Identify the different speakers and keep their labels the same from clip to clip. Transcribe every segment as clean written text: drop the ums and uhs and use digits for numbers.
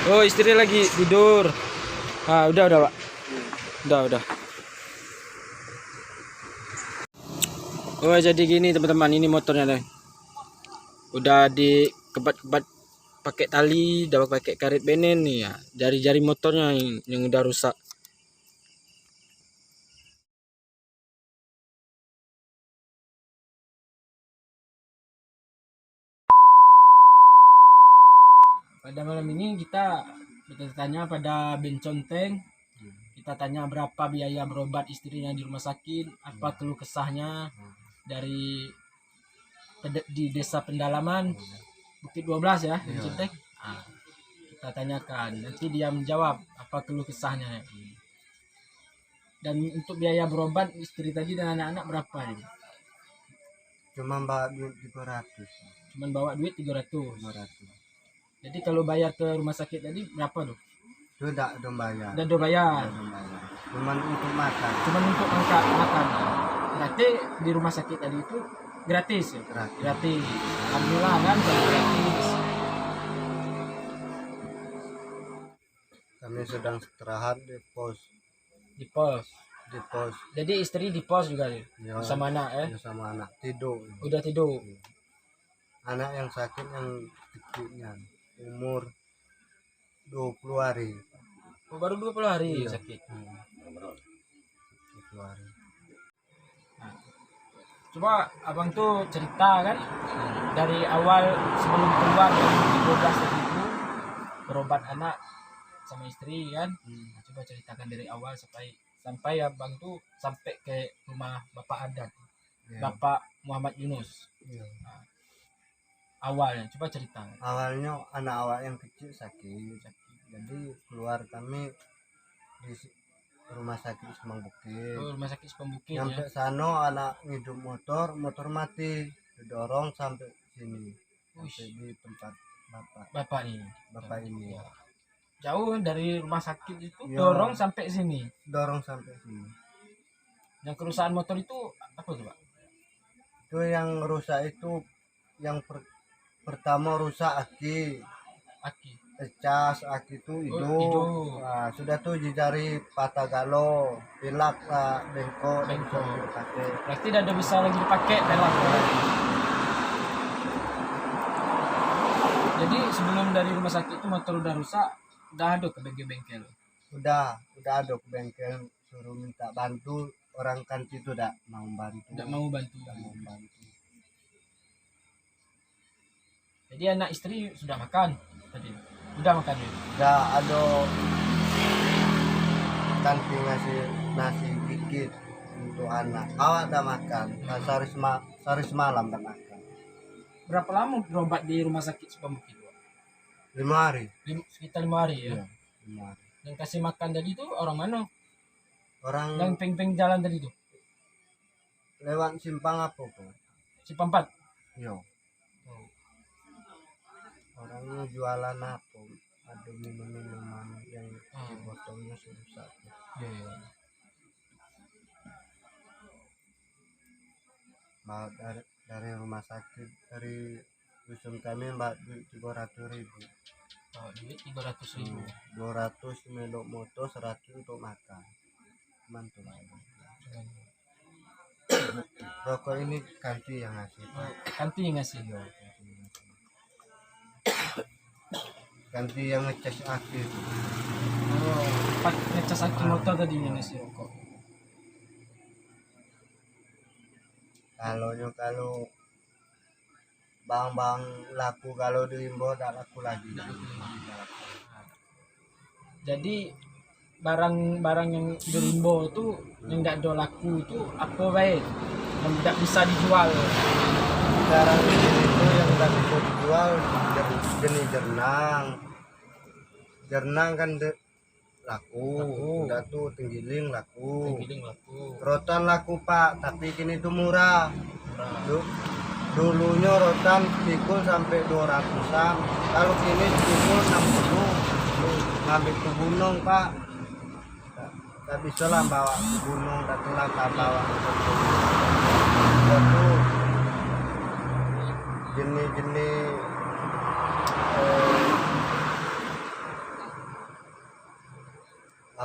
Speaker 1: Oh, istri lagi tidur. Ah, udah, Pak. Udah. Oh, jadi gini teman-teman, ini motornya nih. Udah dikebat-kebat pakai tali, udah pakai karet benen nih ya. Jari-jari motornya yang udah rusak. Pada malam ini kita bertanya pada Benconteng. Kita tanya berapa biaya berobat istrinya di rumah sakit, apa keluh kesahnya dari di desa pendalaman Bukit 12 ya, Benconteng. Nah, kita tanyakan, nanti dia menjawab apa keluh kesahnya. Dan untuk biaya berobat istri tadi dan anak-anak berapa nih?
Speaker 2: Cuma bawa duit 300.
Speaker 1: Cuman bawa duit 300.
Speaker 2: 500.
Speaker 1: Jadi kalau bayar ke rumah sakit tadi berapa tuh?
Speaker 2: Itu udah bayar.
Speaker 1: Udah bayar.
Speaker 2: Cuman untuk makan.
Speaker 1: Cuman untuk angkat makan. Berarti di rumah sakit tadi itu gratis ya? Gratis. Alhamdulillah kan gratis.
Speaker 2: Kami sedang istirahat di pos.
Speaker 1: Di pos. Jadi istri di pos juga nih?
Speaker 2: Ya,
Speaker 1: sama anak ya?
Speaker 2: Sama anak tidur.
Speaker 1: Udah tidur.
Speaker 2: Anak yang sakit yang kecilnya umur 20 hari.
Speaker 1: Oh, baru 20 hari
Speaker 2: Iya.
Speaker 1: sakit.
Speaker 2: 20 hari.
Speaker 1: Nah, coba abang tuh cerita kan dari awal sebelum keluar dari 12 tadi itu berobat anak sama istri kan. Nah, coba ceritakan dari awal sampai abang tuh sampai ke rumah Bapak Adat,
Speaker 2: Ya.
Speaker 1: Bapak Muhammad Yunus.
Speaker 2: Iya.
Speaker 1: Nah, awalnya coba cerita.
Speaker 2: Awalnya anak awak yang kecil sakit. Jadi keluar kami di rumah sakit Semang Bukit.
Speaker 1: Oh, rumah sakit Pembukit
Speaker 2: Nyampe
Speaker 1: ya.
Speaker 2: sana anak ngidup motor mati, didorong sampai sini, sampai di tempat
Speaker 1: Bapak ini.
Speaker 2: ini.
Speaker 1: Jauh kan dari rumah sakit itu
Speaker 2: Ya.
Speaker 1: dorong sampai sini.
Speaker 2: Dorong sampai sini.
Speaker 1: Yang kerusakan motor itu apa tuh, Pak?
Speaker 2: Itu yang rusak itu yang pertama rusak aki cas aki itu hidup.
Speaker 1: Hidup.
Speaker 2: Nah, sudah tuh dicari patah galo, pilak lah, bengkok.
Speaker 1: Berarti udah bisa lagi dipakai pelak. Jadi sebelum dari rumah sakit itu motor udah rusak, udah ada ke bengkel-bengkel.
Speaker 2: Udah ada ke bengkel, suruh minta bantu, orang kanti itu tidak mau bantu.
Speaker 1: Jadi anak istri sudah makan tadi. Udah makan ya?
Speaker 2: Udah ada kanti ngasih nasi dikit untuk anak. Awak udah makan, sehari semalam udah makan.
Speaker 1: Berapa lama berobat di rumah sakit Pembukit?
Speaker 2: 5 hari.
Speaker 1: Sekitar 5 hari ya?
Speaker 2: Iya, 5 hari.
Speaker 1: Yang kasih makan tadi itu orang mana?
Speaker 2: Orang
Speaker 1: yang peng-peng jalan tadi itu?
Speaker 2: Lewat simpang apa kok?
Speaker 1: Cipampat?
Speaker 2: Iya. Orangnya jualan apa? Ada minuman yang di botolnya susah.
Speaker 1: Iya.
Speaker 2: Mau dari rumah sakit, dari dusun kami mbak duit 300.000.
Speaker 1: Oh, duit 300.000.
Speaker 2: 200 melok motor, 100 untuk makan. Mantul. Rokok ini kanti yang ngasih.
Speaker 1: Kanti yang ngasih.
Speaker 2: Kanti yang ngecas aki.
Speaker 1: Oh, ngecas aki motor tadi yang ngasih rokok.
Speaker 2: Kalau bang laku, kalau diimbau tak laku lagi.
Speaker 1: Jadi barang-barang yang dirimbo itu yang tidak ada laku itu apa baik yang tidak bisa dijual.
Speaker 2: Sekarang ini itu yang tidak bisa dijual jenis jernang kan laku. Udah tuh tenggiling laku. Rotan laku Pak, tapi kini itu murah. Dulunya rotan pikul sampai 200-an, kalau kini pikul 60. Ngambil ke gunung Pak, tak bisa lah bawa ke gunung, tak telah bawa ke gunung. Itu jenis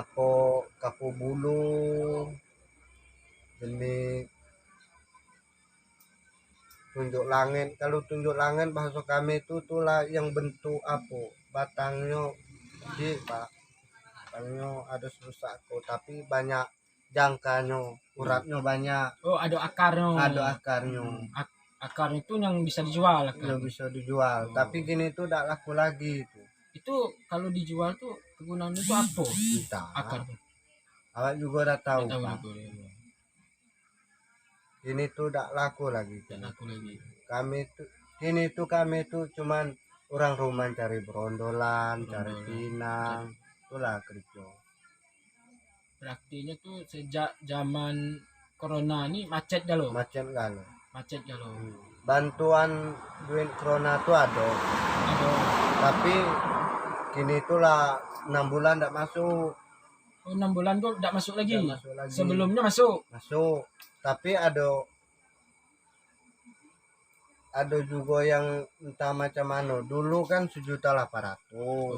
Speaker 2: apa kapu bulu jenis tunjuk langit. Kalau tunjuk langit bahasa kami itu tulah yang bentuk apa batangnya kecil pak, batangnya ada serusakku tapi banyak jangkanya, uratnya banyak,
Speaker 1: Oh, ada akarnya.
Speaker 2: ada akarnya.
Speaker 1: Akar itu yang bisa dijual
Speaker 2: Ya
Speaker 1: akar.
Speaker 2: bisa dijual,
Speaker 1: Oh.
Speaker 2: tapi kini itu tidak laku lagi itu.
Speaker 1: Itu kalau dijual tuh kegunaannya itu apa?
Speaker 2: Entah.
Speaker 1: Akar tuh.
Speaker 2: Awak juga udah tahu
Speaker 1: Nggak tahu
Speaker 2: pak.
Speaker 1: aku, ya.
Speaker 2: Ini tuh tidak laku lagi.
Speaker 1: Nggak laku lagi.
Speaker 2: Kini tuh kami tuh cuman orang rumah cari berondolan, cari
Speaker 1: Berondolan.
Speaker 2: pinang, itulah kerja.
Speaker 1: Praktinya tuh sejak zaman corona ini macet dah loh.
Speaker 2: Macam kalau
Speaker 1: Macet dah loh.
Speaker 2: bantuan duit corona tuh ada,
Speaker 1: Ada.
Speaker 2: tapi kini itulah 6 bulan tidak masuk.
Speaker 1: Oh, 6 bulan tuh nggak masuk lagi.
Speaker 2: Nggak masuk lagi.
Speaker 1: Sebelumnya masuk.
Speaker 2: Masuk, tapi ada juga yang entah macam mana. Dulu kan 1.800.000,
Speaker 1: Oh,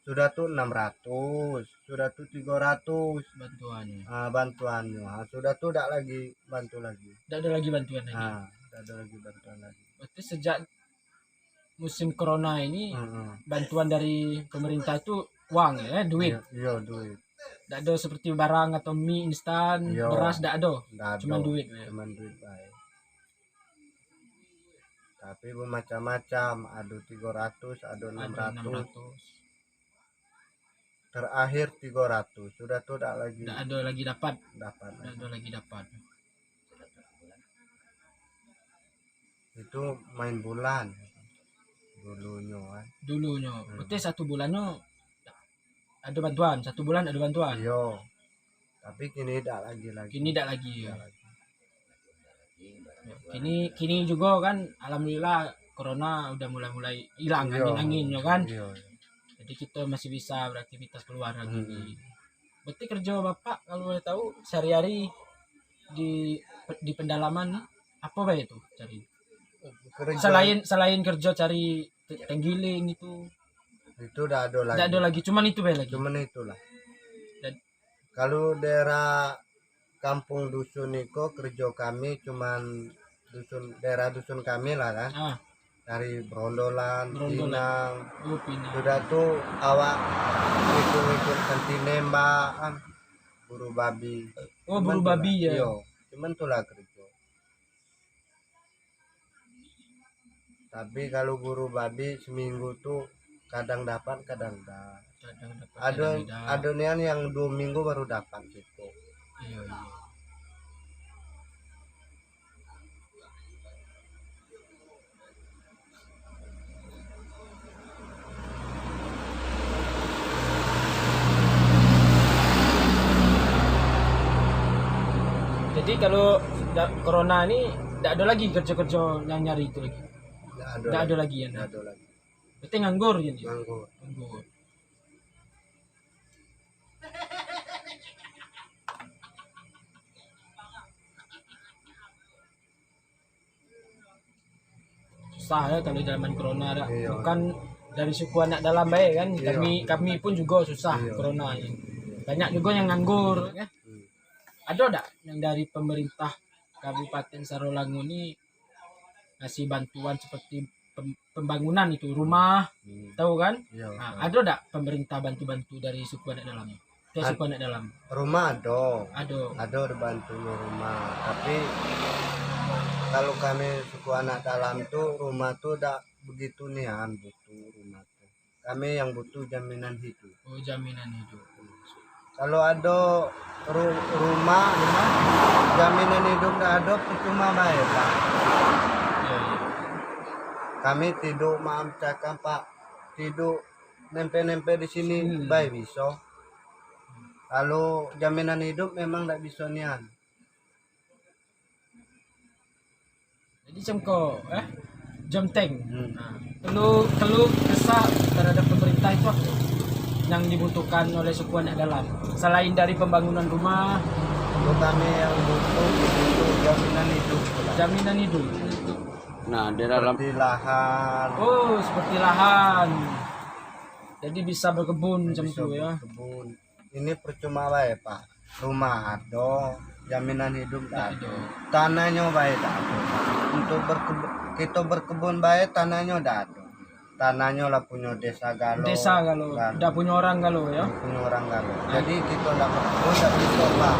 Speaker 2: sudah tuh 600, sudah tuh 300
Speaker 1: bantuannya.
Speaker 2: bantuannya. Sudah tuh tidak lagi bantu lagi.
Speaker 1: Nggak ada lagi bantuan lagi.
Speaker 2: Tidak ada lagi bantuan lagi.
Speaker 1: Berarti sejak musim corona ini bantuan dari pemerintah itu uang ya, duit.
Speaker 2: Iya, duit.
Speaker 1: Nggak ada seperti barang atau mie instan,
Speaker 2: Iya.
Speaker 1: beras nggak ada.
Speaker 2: Nggak ada.
Speaker 1: Cuma duit. Ya.
Speaker 2: Cuman duit baik. Tapi bermacam-macam, ada 300, ada 600. Terakhir 300, sudah tuh tidak lagi
Speaker 1: Nggak ada lagi dapat.
Speaker 2: dapat.
Speaker 1: Nggak ada lagi dapat.
Speaker 2: Itu main bulan dulunya kan.
Speaker 1: Dulunya. Berarti 1 bulannya ada bantuan, 1 bulan ada bantuan.
Speaker 2: Iya. Tapi kini tidak lagi.
Speaker 1: Kini tidak lagi. Ya.
Speaker 2: Tidak lagi.
Speaker 1: Kini juga kan alhamdulillah corona udah mulai hilang
Speaker 2: Iya.
Speaker 1: anginnya kan.
Speaker 2: Iya.
Speaker 1: Jadi kita masih bisa beraktivitas keluar lagi. Berarti kerja Bapak kalau boleh tahu sehari-hari di pendalaman apa Pak itu cari?
Speaker 2: Kerja
Speaker 1: Selain kerja cari tenggiling itu
Speaker 2: itu tidak ada lagi.
Speaker 1: tidak ada lagi, cuman itu Pak lagi.
Speaker 2: Cuman itulah.
Speaker 1: Dan-
Speaker 2: Kalau daerah kampung dusun itu kerja kami cuman daerah dusun kami lah kan. Dari berondolan, pinang.
Speaker 1: Oh, pinang.
Speaker 2: Sudah tuh awak ikut kanti nembak kan, buru babi.
Speaker 1: Oh,
Speaker 2: Cuman
Speaker 1: buru
Speaker 2: itulah.
Speaker 1: babi ya.
Speaker 2: Iya, cuman itulah kerja. Tapi kalau buru babi seminggu tuh kadang dapat, kadang enggak.
Speaker 1: Kadang dapat,
Speaker 2: Ada
Speaker 1: kadang tidak.
Speaker 2: ada nian yang 2 minggu baru dapat gitu.
Speaker 1: Iya. Jadi kalau corona ini tidak ada lagi kerja-kerja yang nyari itu lagi. Tidak ada lagi ya.
Speaker 2: Nggak ada lagi.
Speaker 1: Berarti nganggur jadi.
Speaker 2: Nganggur.
Speaker 1: Nganggur. Susah ya kalau zaman corona ada.
Speaker 2: Iya.
Speaker 1: Bukan dari suku anak dalam baik kan.
Speaker 2: Iya.
Speaker 1: Kami pun juga susah
Speaker 2: Iya.
Speaker 1: corona ini. Banyak juga yang nganggur ya. Ada enggak yang dari pemerintah Kabupaten Sarolangun ini ngasih bantuan seperti pembangunan itu rumah, tahu kan?
Speaker 2: Iya.
Speaker 1: Nah, ada enggak pemerintah bantu-bantu dari suku anak dalam? Ke suku anak dalam.
Speaker 2: Rumah ada.
Speaker 1: Ada.
Speaker 2: Bantu rumah. Tapi kalau kami suku anak dalam tuh rumah tuh tidak begitu nian butuh rumah tuh. Kami yang butuh jaminan hidup.
Speaker 1: Oh, jaminan hidup.
Speaker 2: Kalau ada rumah jaminan hidup tidak ada, percuma bayar Pak.
Speaker 1: Iya.
Speaker 2: Kami tidur maaf cakap Pak, tidur nempe-nempe di sini baik bisa. Kalau jaminan hidup memang tidak bisa nian.
Speaker 1: Jadi cemko, jemteng. Nah, keluh kesah terhadap pemerintah itu apa yang dibutuhkan oleh suku anak dalam selain dari pembangunan rumah?
Speaker 2: Untuk kami yang butuh jaminan hidup.
Speaker 1: Jaminan hidup.
Speaker 3: Nah, di dalam
Speaker 2: Seperti lahan.
Speaker 1: Oh, seperti lahan. Jadi bisa berkebun macam
Speaker 2: Bisa
Speaker 1: itu ya.
Speaker 2: berkebun. ini percuma baik Pak. Rumah ada, jaminan hidup tak ada. Tanahnya baik tak ada. Pak. Untuk kita berkebun baik tanahnya tak ada. Tanahnya lah punya desa galau.
Speaker 1: Desa kalau udah punya orang kalau ya.
Speaker 2: Punya orang galau. Jadi kita tak berkebun tak bisa Pak.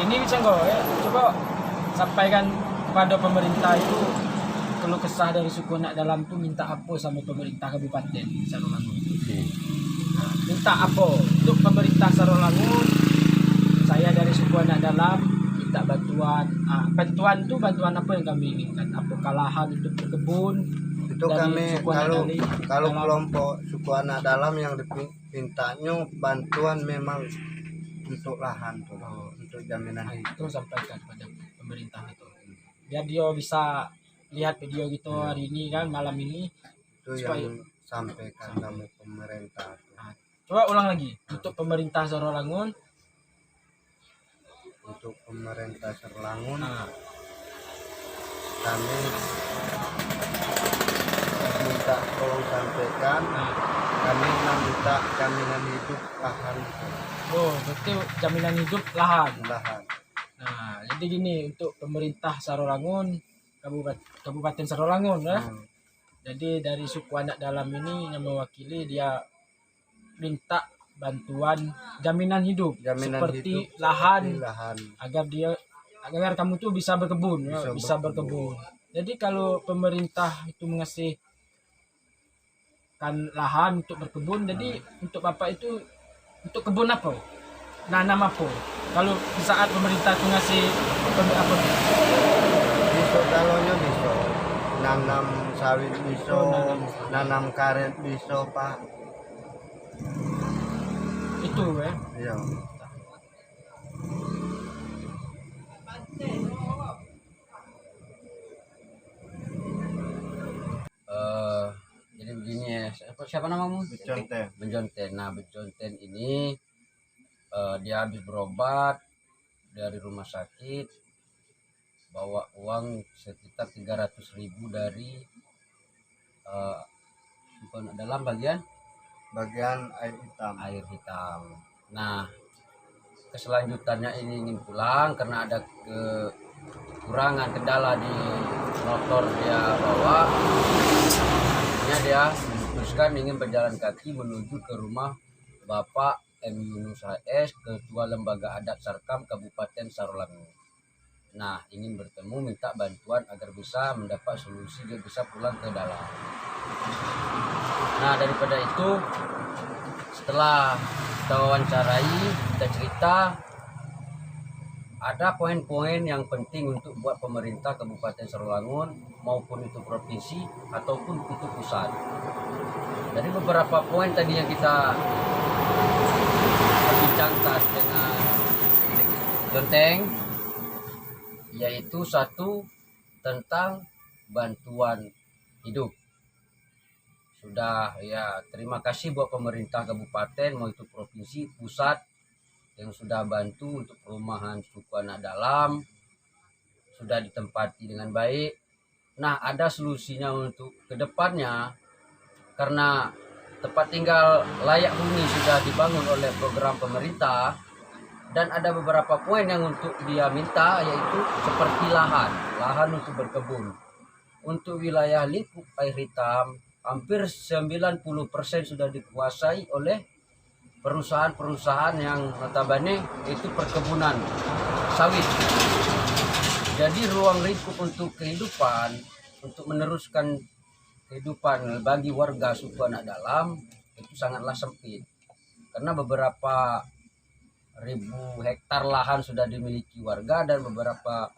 Speaker 1: Ini bisa nggak ya? Coba sampaikan kepada pemerintah itu kalau kesah dari suku anak dalam tuh minta apa sama pemerintah Kabupaten Sarolangun. Nah, minta apa untuk pemerintah Sarolangun? Saya dari suku anak dalam minta bantuan. Bantuan tuh bantuan apa yang kami inginkan? Apakah lahan untuk berkebun?
Speaker 2: Itu
Speaker 1: Dari
Speaker 2: kami
Speaker 1: suku anak
Speaker 2: kalau
Speaker 1: dalam.
Speaker 2: kelompok suku anak dalam yang dipintanya bantuan memang untuk lahan tuh, untuk jaminan
Speaker 1: Nah,
Speaker 2: hidup.
Speaker 1: itu sampaikan pada pemerintah itu. Biar dia bisa lihat video gitu hari ini kan malam ini.
Speaker 2: Itu yang sampaikan sama pemerintah.
Speaker 1: Nah, coba ulang lagi untuk pemerintah Sarolangun.
Speaker 2: Untuk pemerintah Sarolangun
Speaker 1: Nah,
Speaker 2: kami minta tolong sampaikan
Speaker 1: nah.
Speaker 2: kami minta jaminan hidup lahan
Speaker 1: Oh, betul jaminan hidup lahan.
Speaker 2: lahan.
Speaker 1: Nah, jadi gini untuk pemerintah Sarolangun, Kabupaten Sarolangun ya. Jadi dari suku anak dalam ini yang mewakili dia minta bantuan jaminan hidup
Speaker 2: Jaminan
Speaker 1: seperti
Speaker 2: hidup
Speaker 1: lahan
Speaker 2: di lahan.
Speaker 1: agar kamu tuh bisa berkebun ya, bisa berkebun. Jadi kalau pemerintah itu mengasih kan lahan untuk berkebun, jadi untuk Bapak itu untuk kebun apa? Nanam apa? Kalau di saat pemerintah itu ngasih apa?
Speaker 2: Bisa galonnya bisa nanam sawit bisa,
Speaker 1: Oh,
Speaker 2: nanam karet bisa Pak.
Speaker 1: Itu ya.
Speaker 2: Iya.
Speaker 3: Jadi begini ya, siapa namamu?
Speaker 2: Contoh.
Speaker 3: Bejonten. Nah, Bejonten ini dia habis berobat dari rumah sakit, bawa uang sekitar 300.000 dari dalam bagian air hitam. Nah, keselanjutannya ini ingin pulang karena ada kekurangan kendala di motor dia bawa. Akhirnya dia memutuskan ingin berjalan kaki menuju ke rumah Bapak M. Yunus HS, Ketua Lembaga Adat Sarkam Kabupaten Sarolangun. Nah, ingin bertemu minta bantuan agar bisa mendapat solusi dia bisa pulang ke dalam. Nah, daripada itu setelah kita wawancarai, kita cerita, ada poin-poin yang penting untuk buat pemerintah Kabupaten Sarolangun maupun itu provinsi ataupun itu pusat. Dari beberapa poin tadi yang kita bincangkan dengan Jonteng, yaitu satu tentang bantuan hidup. Sudah ya, terima kasih buat pemerintah kabupaten mau itu provinsi pusat yang sudah bantu untuk perumahan suku anak dalam, sudah ditempati dengan baik. Nah, ada solusinya untuk kedepannya karena tempat tinggal layak huni sudah dibangun oleh program pemerintah dan ada beberapa poin yang untuk dia minta yaitu seperti lahan untuk berkebun. Untuk wilayah lingkup air hitam hampir 90% sudah dikuasai oleh perusahaan-perusahaan yang notabene itu perkebunan sawit. Jadi ruang lingkup untuk kehidupan, untuk meneruskan kehidupan bagi warga suku anak dalam itu sangatlah sempit. Karena beberapa ribu hektar lahan sudah dimiliki warga dan beberapa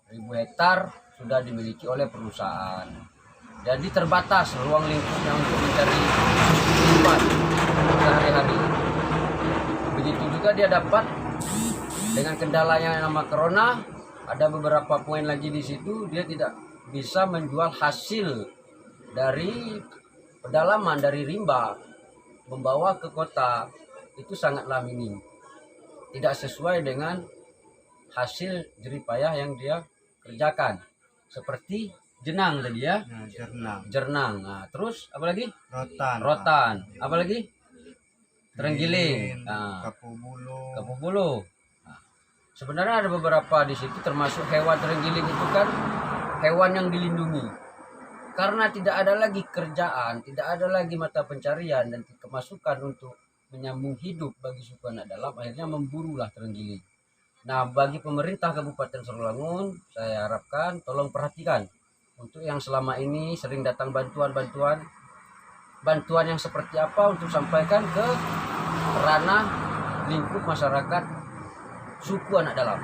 Speaker 3: ribu hektar sudah dimiliki oleh perusahaan. Jadi terbatas ruang lingkupnya untuk mencari kehidupan sehari-hari. Begitu juga dia dapat dengan kendalanya yang nama corona, ada beberapa poin lagi di situ dia tidak bisa menjual hasil dari pedalaman dari rimba membawa ke kota, itu sangatlah minim. Tidak sesuai dengan hasil jerih payah yang dia kerjakan. Seperti Jenang tadi ya.
Speaker 2: Nah, Jernang,
Speaker 3: Jernang. Nah, terus apa lagi?
Speaker 2: Rotan, Pak.
Speaker 3: Rotan. Apa lagi? Terenggiling. Nah,
Speaker 2: Kapu Bulu.
Speaker 3: Kapu Bulu. Nah, sebenarnya ada beberapa di situ termasuk hewan terenggiling itu kan hewan yang dilindungi. Karena tidak ada lagi kerjaan, tidak ada lagi mata pencarian dan kemasukan untuk menyambung hidup bagi suku anak dalam, akhirnya memburulah terenggiling. Nah, bagi pemerintah Kabupaten Sarawangun, saya harapkan tolong perhatikan untuk yang selama ini sering datang bantuan yang seperti apa untuk sampaikan ke ranah lingkup masyarakat suku anak dalam,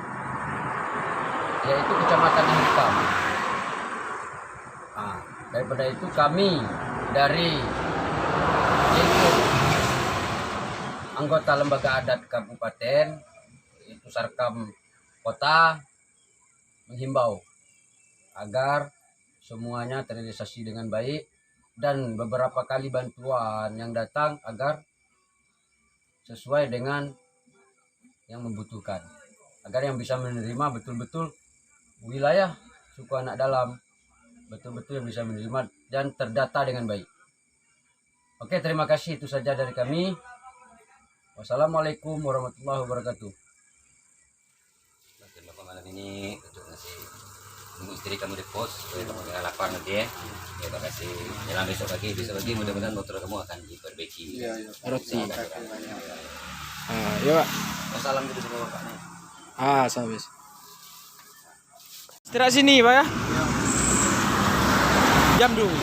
Speaker 3: yaitu Kecamatan Hitam. Nah, daripada itu kami dari lingkup anggota lembaga adat kabupaten, yaitu Sarkam Kota, menghimbau agar semuanya terrealisasi dengan baik, dan beberapa kali bantuan yang datang agar sesuai dengan yang membutuhkan, agar yang bisa menerima betul-betul wilayah suku anak dalam, betul-betul yang bisa menerima dan terdata dengan baik. Oke, terima kasih, itu saja dari kami. Wassalamualaikum warahmatullahi wabarakatuh.
Speaker 4: Bapak malam ini untuk ngasih nunggu istri kamu di pos supaya kamu jangan lapar nanti ya. Terima kasih. Jalan besok pagi mudah-mudahan motor kamu akan diperbaiki.
Speaker 1: Roti. Ya Pak.
Speaker 4: Salam dulu sama Bapak.
Speaker 1: Habis. Istirahat sini Pak ya. Jam dulu.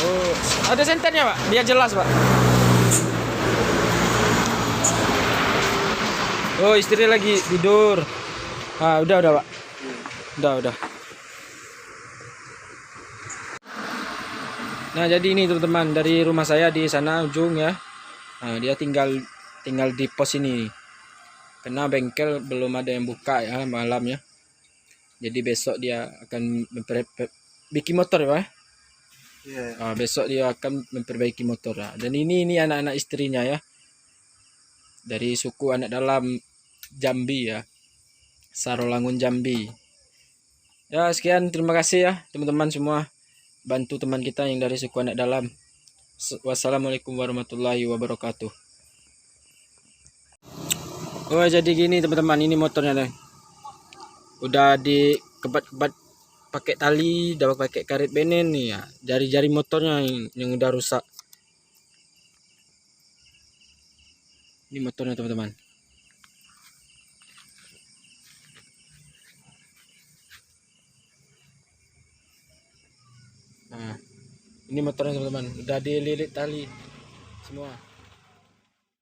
Speaker 1: Oh, ada senternya Pak, biar jelas Pak. Oh, istri lagi tidur. Udah Pak. Udah. Nah, jadi ini teman-teman, dari rumah saya di sana ujung ya. Nah, dia tinggal di pos ini. Karena bengkel belum ada yang buka ya malam ya. Jadi besok dia akan bikin motor ya Pak.
Speaker 2: Iya.
Speaker 1: Besok dia akan memperbaiki motor. Dan ini anak-anak istrinya ya. Dari suku anak dalam Jambi ya. Sarawangun Jambi. Ya, sekian, terima kasih ya teman-teman semua, bantu teman kita yang dari suku anak dalam. Wassalamualaikum warahmatullahi wabarakatuh. Oh, jadi gini teman-teman, ini motornya nih. Udah dikebat-kebat pakai tali, udah pakai karet benen nih ya. Jari-jari motornya yang udah rusak. Ini motornya teman-teman. Nah, ini motornya teman-teman, udah dililit tali semua.